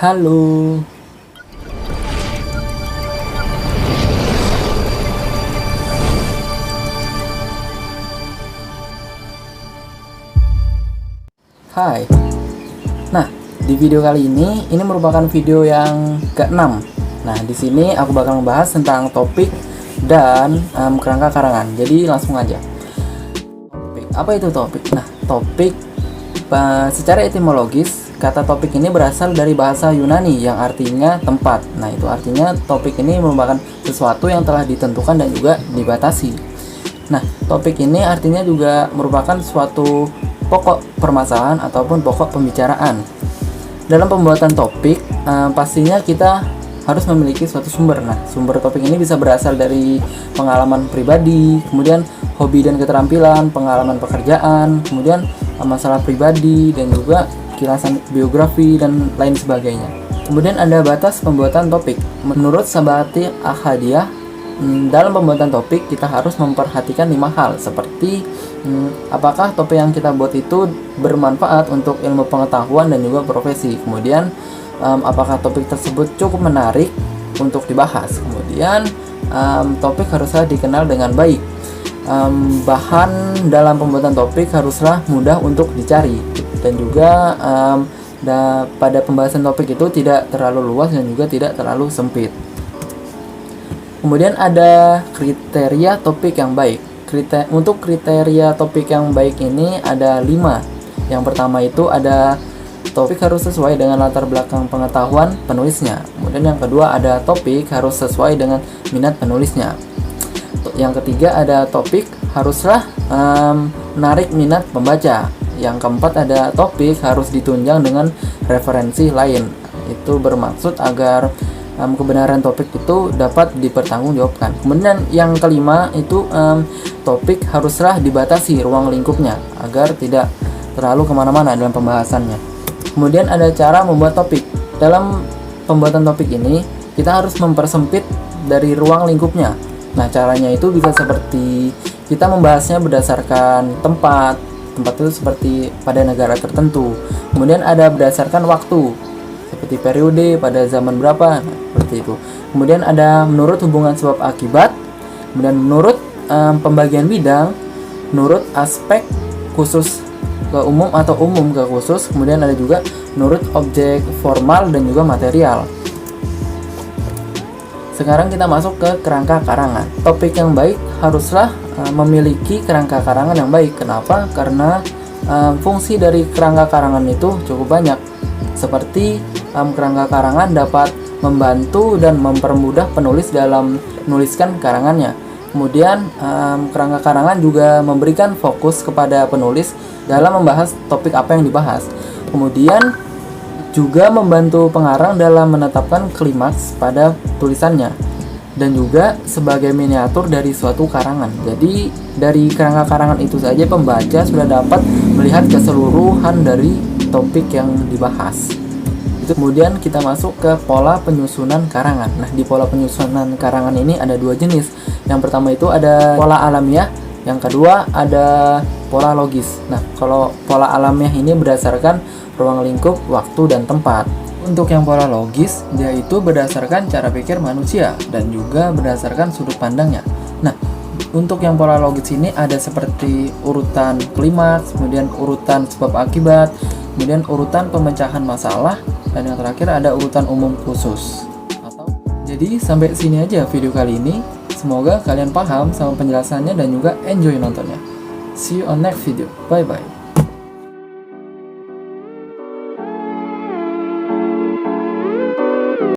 Halo. Hai. Nah, di video kali ini merupakan video yang ke-6. Nah, di sini aku bakal membahas tentang topik dan kerangka karangan. Jadi langsung aja. Topik. Apa itu topik? Nah, topik secara etimologis kata topik ini berasal dari bahasa Yunani yang artinya tempat. Nah, itu artinya topik ini merupakan sesuatu yang telah ditentukan dan juga dibatasi. Nah, topik ini artinya juga merupakan suatu pokok permasalahan ataupun pokok pembicaraan. Dalam pembuatan topik, pastinya kita harus memiliki suatu sumber. Nah, sumber topik ini bisa berasal dari pengalaman pribadi, kemudian hobi dan keterampilan, pengalaman pekerjaan, kemudian masalah pribadi, dan juga kilasan biografi dan lain sebagainya. Kemudian ada batas pembuatan topik. Menurut Sabati Ahadiyah, dalam pembuatan topik kita harus memperhatikan 5 hal seperti apakah topik yang kita buat itu bermanfaat untuk ilmu pengetahuan dan juga profesi. Kemudian apakah topik tersebut cukup menarik untuk dibahas. Kemudian topik haruslah dikenal dengan baik. Bahan dalam pembuatan topik haruslah mudah untuk dicari, dan juga pada pembahasan topik itu tidak terlalu luas dan juga tidak terlalu sempit. Kemudian ada kriteria topik yang baik. Untuk kriteria topik yang baik ini ada 5. Yang pertama itu ada topik harus sesuai dengan latar belakang pengetahuan penulisnya. Kemudian yang kedua ada topik harus sesuai dengan minat penulisnya. Yang ketiga ada topik haruslah menarik minat pembaca. Yang keempat ada topik harus ditunjang dengan referensi lain. Itu bermaksud agar kebenaran topik itu dapat dipertanggungjawabkan. Kemudian yang kelima itu topik haruslah dibatasi ruang lingkupnya agar tidak terlalu kemana-mana dalam pembahasannya. Kemudian ada cara membuat topik. Dalam pembuatan topik ini kita harus mempersempit dari ruang lingkupnya. Nah, caranya itu bisa seperti kita membahasnya berdasarkan tempat itu seperti pada negara tertentu. Kemudian ada berdasarkan waktu seperti periode pada zaman berapa, nah, seperti itu. Kemudian ada menurut hubungan sebab akibat, kemudian menurut pembagian bidang, menurut aspek khusus ke umum atau umum ke khusus, kemudian ada juga menurut objek formal dan juga material. Sekarang kita masuk ke kerangka karangan. Topik yang baik haruslah memiliki kerangka karangan yang baik. Kenapa? Karena fungsi dari kerangka karangan itu cukup banyak. Seperti kerangka karangan dapat membantu dan mempermudah penulis dalam menuliskan karangannya. Kemudian kerangka karangan juga memberikan fokus kepada penulis dalam membahas topik apa yang dibahas. Kemudian juga membantu pengarang dalam menetapkan klimaks pada tulisannya, dan juga sebagai miniatur dari suatu karangan. Jadi dari kerangka karangan itu saja pembaca sudah dapat melihat keseluruhan dari topik yang dibahas. Itu kemudian kita masuk ke pola penyusunan karangan. Nah, di pola penyusunan karangan ini ada 2 jenis. Yang pertama itu ada pola alamiah, yang kedua ada pola logis. Nah, kalau pola alamiah ini berdasarkan ruang lingkup, waktu, dan tempat. Untuk yang pola logis, dia itu berdasarkan cara pikir manusia dan juga berdasarkan sudut pandangnya. Nah, untuk yang pola logis ini ada seperti urutan klimaks, kemudian urutan sebab akibat, kemudian urutan pemecahan masalah, dan yang terakhir ada urutan umum khusus. Jadi sampai sini aja video kali ini. Semoga kalian paham sama penjelasannya dan juga enjoy nontonnya. See you on next video. Bye bye.